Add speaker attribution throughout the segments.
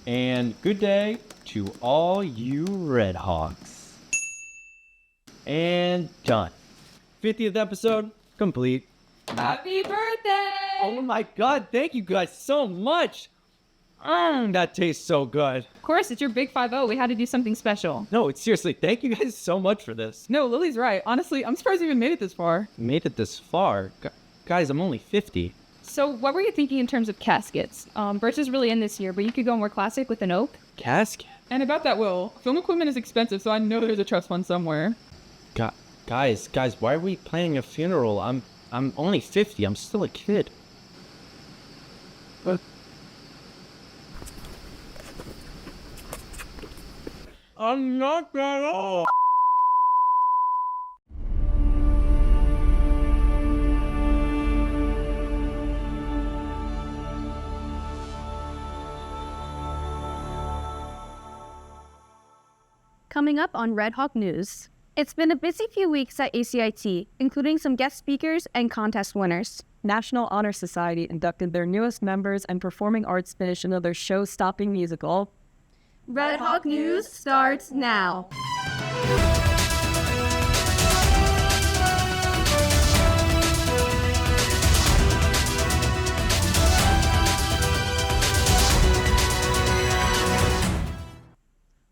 Speaker 1: And good day to all you Red Hawks. And done. 50th episode complete.
Speaker 2: Happy birthday!
Speaker 1: Oh my god, thank you guys so much. That tastes so good.
Speaker 2: Of course, it's your big 5-0. We had to do something special.
Speaker 1: No, it's seriously, thank you guys so much for this.
Speaker 2: No, Lily's right. Honestly, I'm surprised you even made it this far.
Speaker 1: Made it this far? Guys, I'm only 50.
Speaker 2: So what were you thinking in terms of caskets? Birch is really in this year, but you could go more classic with an oak.
Speaker 1: Casket?
Speaker 2: And about that, Will, film equipment is expensive, so I know there's a trust fund somewhere.
Speaker 1: Guys, why are we planning a funeral? I'm only 50. I'm still a kid. But I'm not that old.
Speaker 3: Coming up on Red Hawk News. It's been a busy few weeks at ACIT, including some guest speakers and contest winners.
Speaker 4: National Honor Society inducted their newest members, and performing arts finished another show-stopping musical.
Speaker 3: Red Hawk News starts now.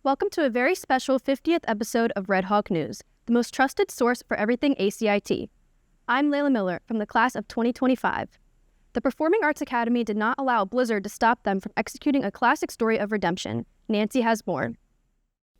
Speaker 3: Welcome to a very special 50th episode of Red Hawk News, the most trusted source for everything ACIT. I'm Layla Miller from the class of 2025. The Performing Arts Academy did not allow Blizzard to stop them from executing a classic story of redemption. Nancy has more.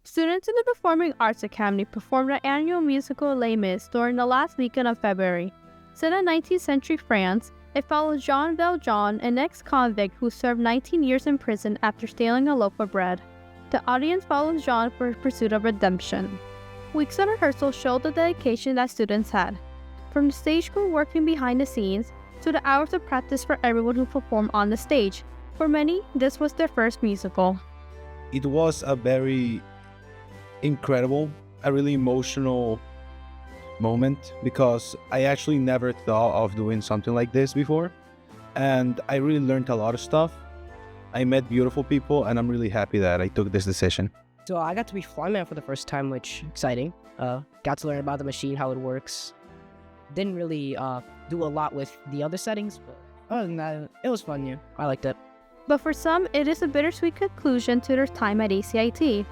Speaker 3: Students in the Performing Arts Academy performed an annual musical Les Mis during the last weekend of February. Set in 19th century France, it follows Jean Valjean, an ex-convict who served 19 years in prison after stealing a loaf of bread. The audience follows Jean for his pursuit of redemption. Weeks of rehearsal showed the dedication that students had, from the stage crew working behind the scenes to the hours of practice for everyone who performed on the stage. For many, this was their first musical.
Speaker 5: It was a very incredible, a really emotional moment because I actually never thought of doing something like this before, and I really learned a lot of stuff. I met beautiful people, and I'm really happy that I took this decision.
Speaker 6: So I got to be flyman for the first time, which exciting. Got to learn about the machine, how it works. Didn't really do a lot with the other settings, but other than that, it was fun. Yeah, I liked it.
Speaker 3: But for some, it is a bittersweet conclusion to their time at ACIT.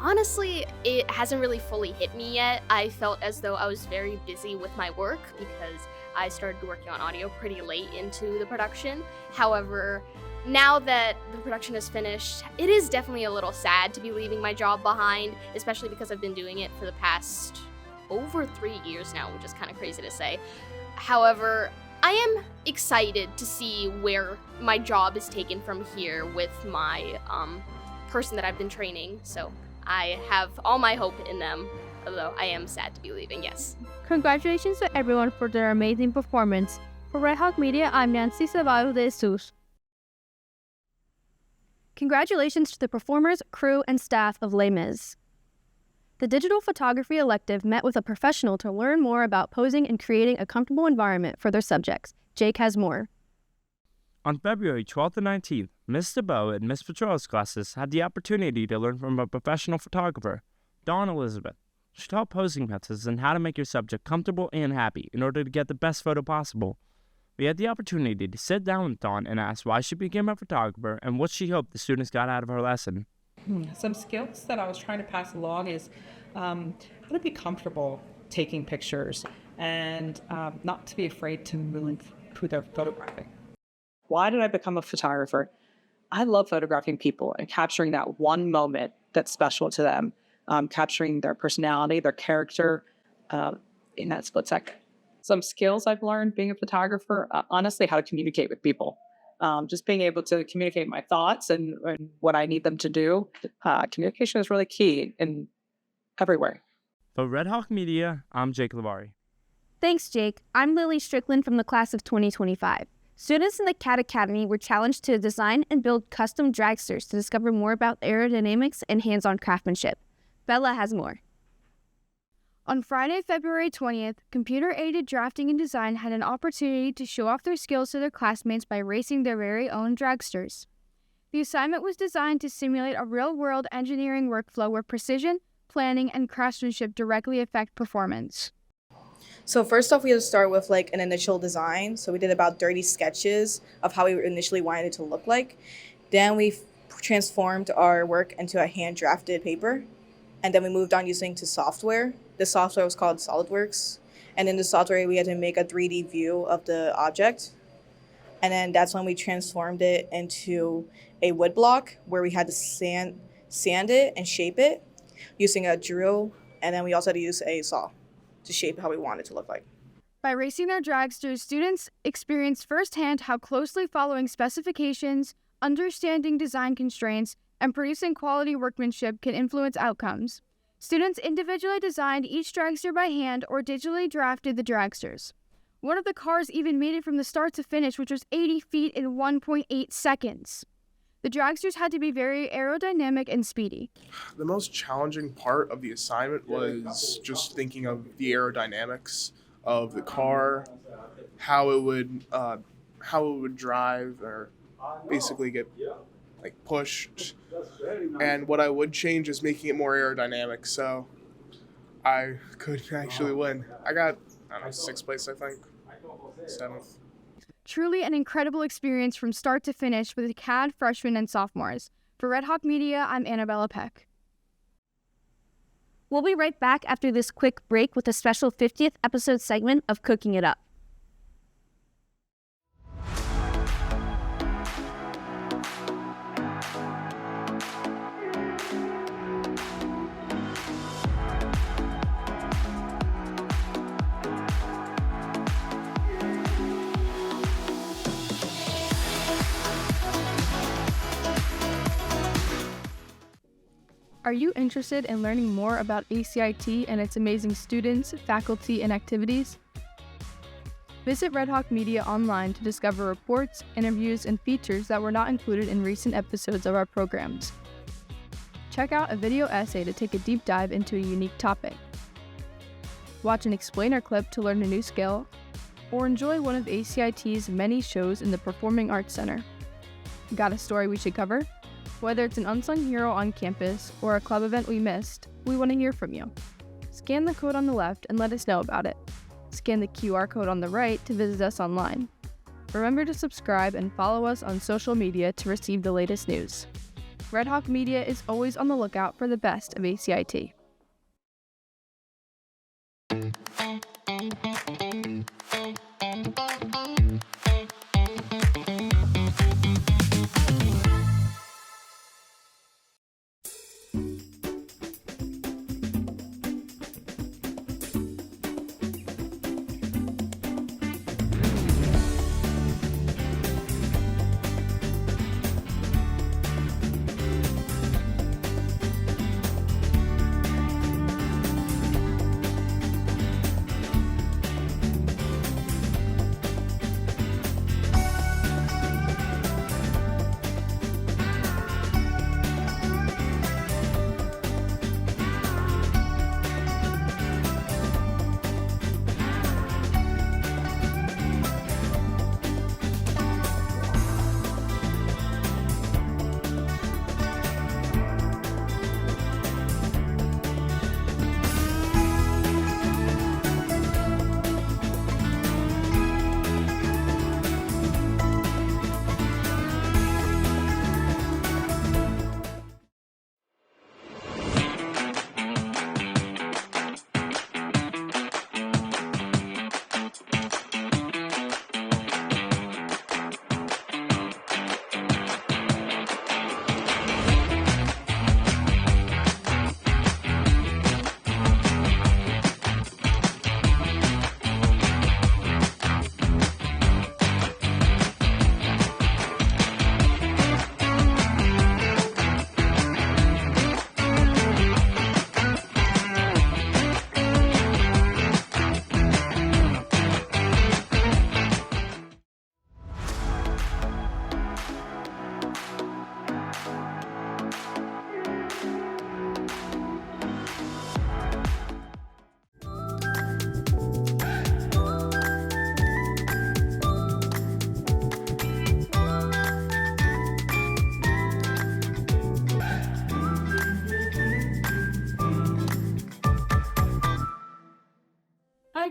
Speaker 7: Honestly, it hasn't really fully hit me yet. I felt as though I was very busy with my work because I started working on audio pretty late into the production. However, now that the production is finished, it is definitely a little sad to be leaving my job behind, especially because I've been doing it for the past over 3 years now, which is kind of crazy to say. However, I am excited to see where my job is taken from here with my person that I've been training, so I have all my hope in them, although I am sad to be leaving, yes.
Speaker 3: Congratulations to everyone for their amazing performance. For Red Hawk Media, I'm Nancy Ceballos de Jesus. Congratulations to the performers, crew, and staff of Les Mis. The digital photography elective met with a professional to learn more about posing and creating a comfortable environment for their subjects. Jake has more.
Speaker 8: On February 12th and 19th, Ms. DeBow and Ms. Petrola's classes had the opportunity to learn from a professional photographer, Dawn Elizabeth. She taught posing methods and how to make your subject comfortable and happy in order to get the best photo possible. We had the opportunity to sit down with Dawn and ask why she became a photographer and what she hoped the students got out of her lesson.
Speaker 9: Some skills that I was trying to pass along is how to be comfortable taking pictures and not to be afraid to move through their photographing. Why did I become a photographer? I love photographing people and capturing that one moment that's special to them, capturing their personality, their character in that split second. Some skills I've learned being a photographer, honestly, how to communicate with people. Just being able to communicate my thoughts and what I need them to do. Communication is really key in everywhere.
Speaker 8: For Red Hawk Media, I'm Jake Lavari.
Speaker 3: Thanks, Jake. I'm Lily Strickland from the class of 2025. Students in the CADD Academy were challenged to design and build custom dragsters to discover more about aerodynamics and hands-on craftsmanship. Bella has more. On Friday, February 20th, computer-aided drafting and design had an opportunity to show off their skills to their classmates by racing their very own dragsters. The assignment was designed to simulate a real-world engineering workflow where precision, planning, and craftsmanship directly affect performance.
Speaker 10: So first off, we had to start with like an initial design. So we did about 30 sketches of how we initially wanted it to look like. Then we transformed our work into a hand-drafted paper. And then we moved on using to software. The software was called SolidWorks. And in the software, we had to make a 3D view of the object. And then that's when we transformed it into a wood block where we had to sand it and shape it using a drill. And then we also had to use a saw to shape how we want it to look like.
Speaker 3: By racing their dragsters, students experienced firsthand how closely following specifications, understanding design constraints, and producing quality workmanship can influence outcomes. Students individually designed each dragster by hand or digitally drafted the dragsters. One of the cars even made it from the start to finish, which was 80 feet in 1.8 seconds. The dragsters had to be very aerodynamic and speedy.
Speaker 11: The most challenging part of the assignment was just thinking of the aerodynamics of the car, how it would drive or basically get like pushed. And what I would change is making it more aerodynamic so I could actually win. I got, I don't know, 6th place, I think, 7th.
Speaker 3: Truly an incredible experience from start to finish with the CADD freshmen and sophomores. For Red Hawk Media, I'm Annabella Peck. We'll be right back after this quick break with a special 50th episode segment of Cooking It Up. Are you interested in learning more about ACIT and its amazing students, faculty, and activities? Visit Red Hawk Media online to discover reports, interviews, and features that were not included in recent episodes of our programs. Check out a video essay to take a deep dive into a unique topic. Watch an explainer clip to learn a new skill, or enjoy one of ACIT's many shows in the Performing Arts Center. Got a story we should cover? Whether it's an unsung hero on campus or a club event we missed, we want to hear from you. Scan the code on the left and let us know about it. Scan the QR code on the right to visit us online. Remember to subscribe and follow us on social media to receive the latest news. Red Hawk Media is always on the lookout for the best of ACIT.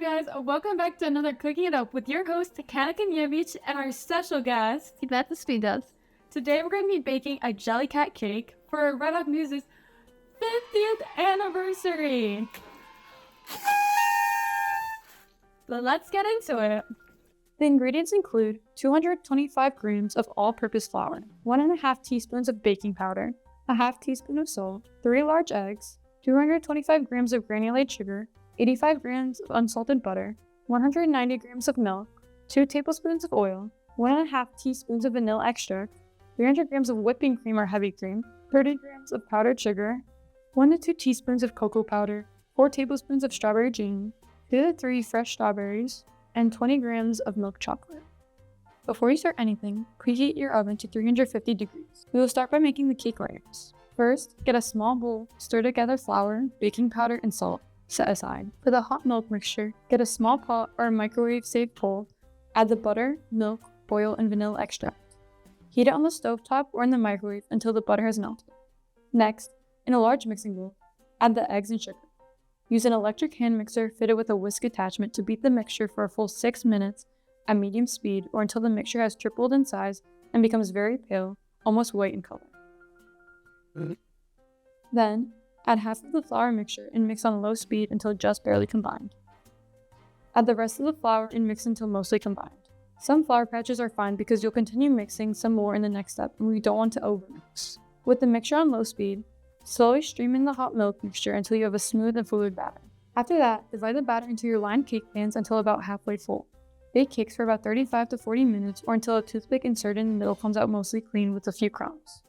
Speaker 12: guys, welcome back to another Cooking It Up with your host, Kanika Yevich, and our special guest,
Speaker 3: That's the speed does.
Speaker 12: Today we're going to be baking a Jellycat cake for Red Hawk News' 50th anniversary. So let's get into it. The ingredients include 225 grams of all-purpose flour, 1.5 teaspoons of baking powder, a half teaspoon of salt, 3 large eggs, 225 grams of granulated sugar, 85 grams of unsalted butter, 190 grams of milk, 2 tablespoons of oil, 1.5 teaspoons of vanilla extract, 300 grams of whipping cream or heavy cream, 30 grams of powdered sugar, 1 to 2 teaspoons of cocoa powder, 4 tablespoons of strawberry jam, 2 to 3 fresh strawberries, and 20 grams of milk chocolate. Before you start anything, preheat your oven to 350 degrees. We will start by making the cake layers. First, get a small bowl, stir together flour, baking powder, and salt. Set aside. For the hot milk mixture, get a small pot or a microwave-safe bowl, add the butter, milk, oil, and vanilla extract. Heat it on the stovetop or in the microwave until the butter has melted. Next, in a large mixing bowl, add the eggs and sugar. Use an electric hand mixer fitted with a whisk attachment to beat the mixture for a full 6 minutes at medium speed or until the mixture has tripled in size and becomes very pale, almost white in color. Then, add half of the flour mixture and mix on low speed until just barely combined. Add the rest of the flour and mix until mostly combined. Some flour patches are fine because you'll continue mixing some more in the next step and we don't want to overmix. With the mixture on low speed, slowly stream in the hot milk mixture until you have a smooth and fluid batter. After that, divide the batter into your lined cake pans until about halfway full. Bake cakes for about 35 to 40 minutes or until a toothpick inserted in the middle comes out mostly clean with a few crumbs.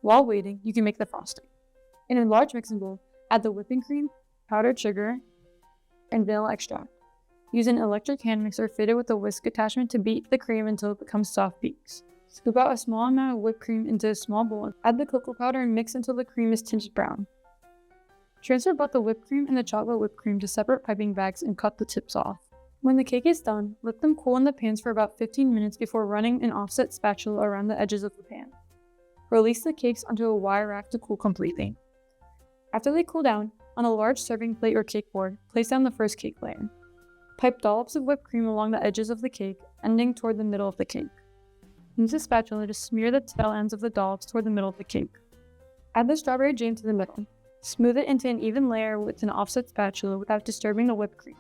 Speaker 12: While waiting, you can make the frosting. In a large mixing bowl, add the whipping cream, powdered sugar, and vanilla extract. Use an electric hand mixer fitted with a whisk attachment to beat the cream until it becomes soft peaks. Scoop out a small amount of whipped cream into a small bowl, add the cocoa powder and mix until the cream is tinged brown. Transfer both the whipped cream and the chocolate whipped cream to separate piping bags and cut the tips off. When the cake is done, let them cool in the pans for about 15 minutes before running an offset spatula around the edges of the pan. Release the cakes onto a wire rack to cool completely. After they cool down, on a large serving plate or cake board, place down the first cake layer. Pipe dollops of whipped cream along the edges of the cake, ending toward the middle of the cake. Use a spatula to smear the tail ends of the dollops toward the middle of the cake. Add the strawberry jam to the middle. Smooth it into an even layer with an offset spatula without disturbing the whipped cream.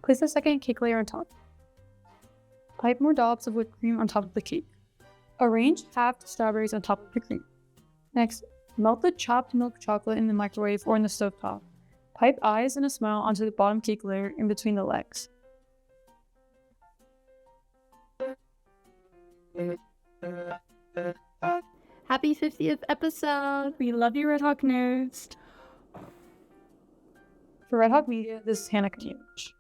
Speaker 12: Place the second cake layer on top. Pipe more dollops of whipped cream on top of the cake. Arrange halved strawberries on top of the cream. Next, melt the chopped milk chocolate in the microwave or in the stovetop. Pipe eyes and a smile onto the bottom cake layer in between the legs. Happy 50th episode. We love you, Red Hawk News.
Speaker 2: For Red Hawk Media, this is Hannah Kanievich.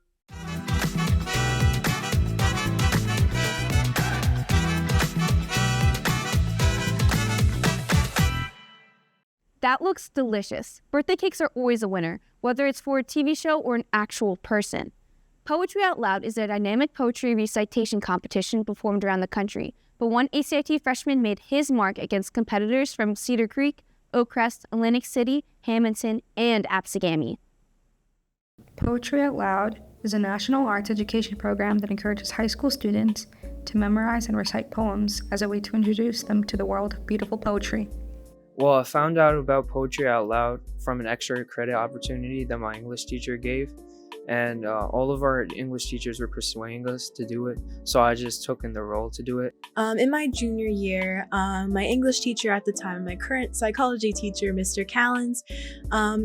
Speaker 3: That looks delicious. Birthday cakes are always a winner, whether it's for a TV show or an actual person. Poetry Out Loud is a dynamic poetry recitation competition performed around the country, but one ACIT freshman made his mark against competitors from Cedar Creek, Oakcrest, Atlantic City, Hamilton, and Absegami.
Speaker 13: Poetry Out Loud is a national arts education program that encourages high school students to memorize and recite poems as a way to introduce them to the world of beautiful poetry.
Speaker 14: Well, I found out about Poetry Out Loud from an extra credit opportunity that my English teacher gave, and all of our English teachers were persuading us to do it, so I just took in the role to do it.
Speaker 15: In my junior year, my English teacher at the time, my current psychology teacher, Mr. Callens,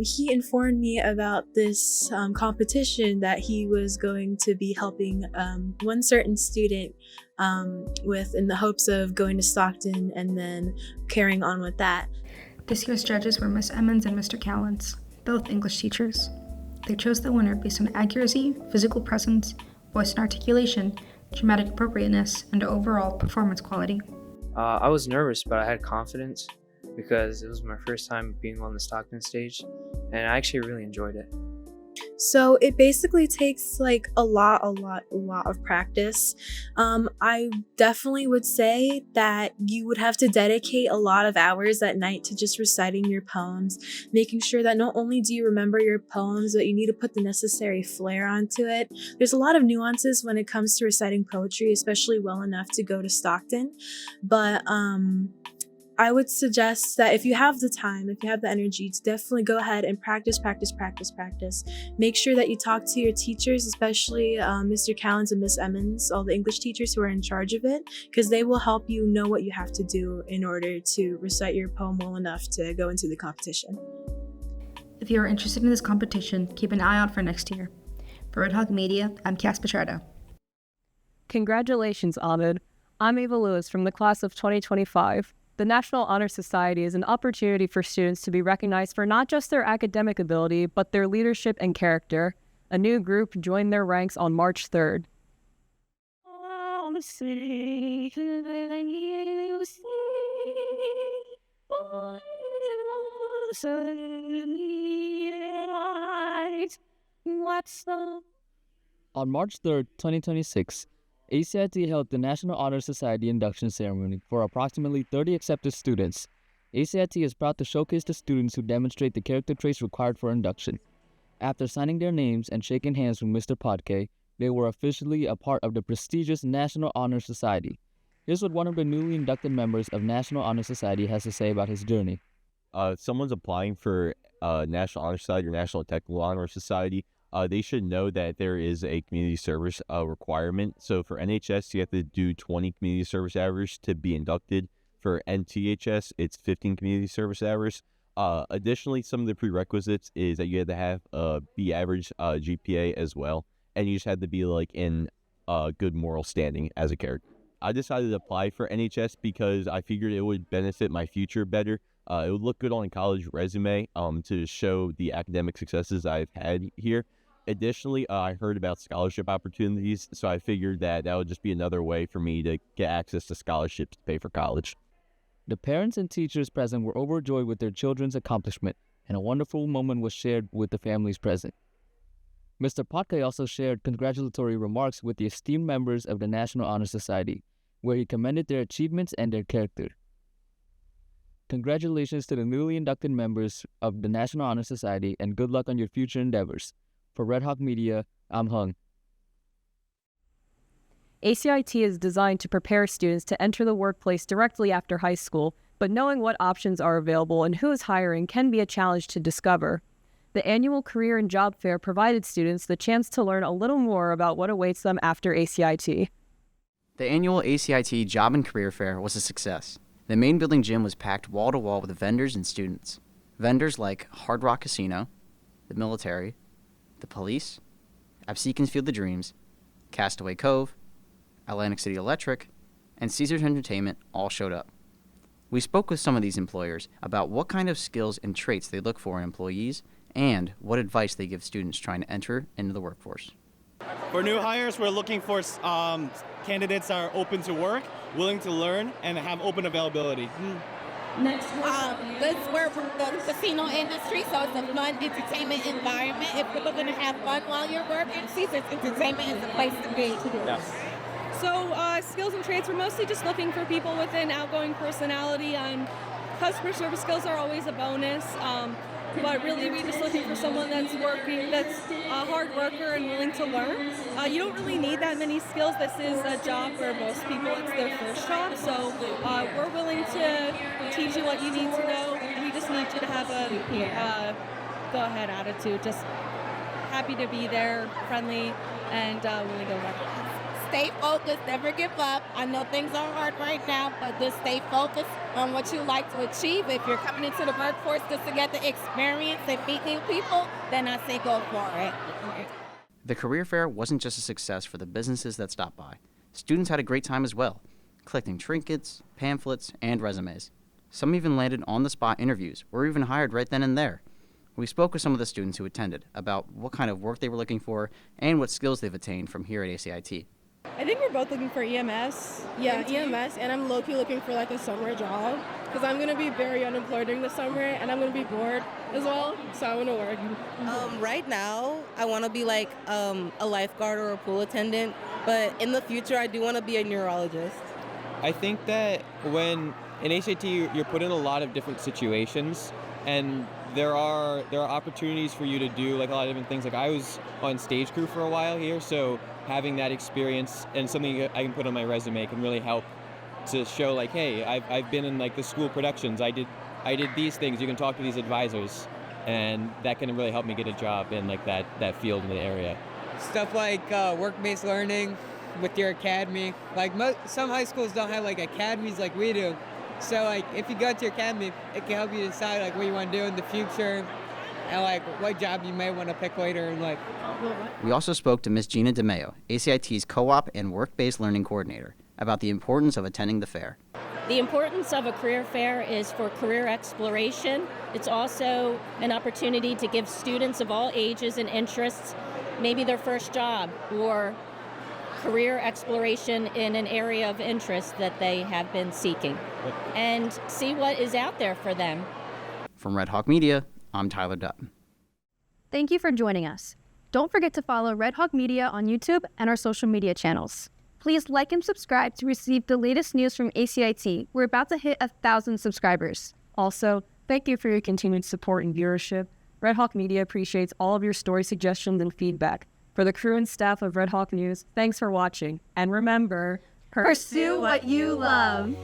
Speaker 15: he informed me about this competition that he was going to be helping one certain student with in the hopes of going to Stockton and then carrying on with that.
Speaker 13: This year's judges were Miss Emmons and Mr. Callens, both English teachers. They chose the winner based on accuracy, physical presence, voice and articulation, dramatic appropriateness, and overall performance quality.
Speaker 14: I was nervous, but I had confidence because it was my first time being on the Stockton stage, and I actually really enjoyed it.
Speaker 15: So it basically takes like a lot of practice. I definitely would say that you would have to dedicate a lot of hours at night to just reciting your poems, making sure that not only do you remember your poems, but you need to put the necessary flair onto it. There's a lot of nuances when it comes to reciting poetry, especially well enough to go to Stockton. But I would suggest that if you have the time, if you have the energy, to definitely go ahead and practice. Make sure that you talk to your teachers, especially Mr. Callens and Miss Emmons, all the English teachers who are in charge of it, because they will help you know what you have to do in order to recite your poem well enough to go into the competition.
Speaker 13: If you are interested in this competition, keep an eye out for next year. For Red Hawk Media, I'm Cass Petrardo.
Speaker 4: Congratulations, Ahmed. I'm Ava Lewis from the class of 2025. The National Honor Society is an opportunity for students to be recognized for not just their academic ability, but their leadership and character. A new group joined their ranks on March 3rd.
Speaker 16: On March 3rd, 2026, ACIT held the National Honor Society induction ceremony for approximately 30 accepted students. ACIT is proud to showcase the students who demonstrate the character traits required for induction. After signing their names and shaking hands with Mr. Podke, they were officially a part of the prestigious National Honor Society. Here's what one of the newly inducted members of National Honor Society has to say about his journey.
Speaker 17: If someone's applying for National Honor Society or National Technical Honor Society, they should know that there is a community service requirement. So for NHS, you have to do 20 community service hours to be inducted. For NTHS, it's 15 community service hours. Additionally, some of the prerequisites is that you had to have a B average GPA as well, and you just had to be like in good moral standing as a character. I decided to apply for NHS because I figured it would benefit my future better. It would look good on a college resume to show the academic successes I've had here. Additionally, I heard about scholarship opportunities, so I figured that would just be another way for me to get access to scholarships to pay for college.
Speaker 16: The parents and teachers present were overjoyed with their children's accomplishment, and a wonderful moment was shared with the families present. Mr. Podke also shared congratulatory remarks with the esteemed members of the National Honor Society, where he commended their achievements and their character. Congratulations to the newly inducted members of the National Honor Society, and good luck on your future endeavors. For Red Hawk Media, I'm Hung.
Speaker 4: ACIT is designed to prepare students to enter the workplace directly after high school, but knowing what options are available and who is hiring can be a challenge to discover. The annual Career and Job Fair provided students the chance to learn a little more about what awaits them after ACIT.
Speaker 18: The annual ACIT Job and Career Fair was a success. The main building gym was packed wall-to-wall with vendors and students. Vendors like Hard Rock Casino, the military, the police, Absecons Field of Dreams, Castaway Cove, Atlantic City Electric, and Caesars Entertainment all showed up. We spoke with some of these employers about what kind of skills and traits they look for in employees and what advice they give students trying to enter into the workforce.
Speaker 19: For new hires, we're looking for candidates that are open to work, willing to learn, and have open availability.
Speaker 20: Next, we're from the casino industry, so it's a fun entertainment environment. If you're looking to have fun while you're working, Caesars Entertainment is the place to be.
Speaker 19: Yes.
Speaker 21: So skills and traits, we're mostly just looking for people with an outgoing personality. Customer service skills are always a bonus, but really we're just looking for someone that's working, that's a hard worker and willing to learn. You don't really need that many skills. This is a job where most people, it's their first job, so we're willing to teach you what you need to know. We just need you to have a go-ahead attitude, just happy to be there, friendly, and willing to learn.
Speaker 20: Stay focused, never give up. I know things are hard right now, but just stay focused on what you like to achieve. If you're coming into the workforce just to get the experience and meet new people, then I say go for it.
Speaker 18: The career fair wasn't just a success for the businesses that stopped by. Students had a great time as well, collecting trinkets, pamphlets, and resumes. Some even landed on-the-spot interviews or even hired right then and there. We spoke with some of the students who attended about what kind of work they were looking for and what skills they've attained from here at ACIT.
Speaker 21: I think we're both looking for EMS.
Speaker 22: Yeah, EMS, and I'm low-key looking for like a summer job
Speaker 1: because I'm going to be very unemployed during the summer and I'm going to be bored as well, so I want to work.
Speaker 22: Right now, I want to be like a lifeguard or a pool attendant, but in the future, I do want to be a neurologist.
Speaker 23: I think that when in ACIT you're put in a lot of different situations, and there are opportunities for you to do like a lot of different things. Like I was on stage crew for a while here, so having that experience and something I can put on my resume can really help to show like, hey, I've been in like the school productions. I did these things. You can talk to these advisors, and that can really help me get a job in like that field in the area.
Speaker 24: Stuff like work-based learning with your academy. Like some high schools don't have like academies like we do. So like if you go to your academy, it can help you decide like what you want to do in the future and like what job you may want to pick later in life.
Speaker 18: We also spoke to Ms. Gina DeMeo, ACIT's co-op and work-based learning coordinator, about the importance of attending the fair.
Speaker 25: The importance of a career fair is for career exploration. It's also an opportunity to give students of all ages and interests maybe their first job or career exploration in an area of interest that they have been seeking and see what is out there for them.
Speaker 18: From Red Hawk Media, I'm Tyler Dutton.
Speaker 3: Thank you for joining us. Don't forget to follow Red Hawk Media on YouTube and our social media channels. Please like and subscribe to receive the latest news from ACIT. We're about to hit 1,000 subscribers.
Speaker 4: Also, thank you for your continued support and viewership. Red Hawk Media appreciates all of your story suggestions and feedback. For the crew and staff of Red Hawk News, thanks for watching. And remember,
Speaker 3: Pursue what you love.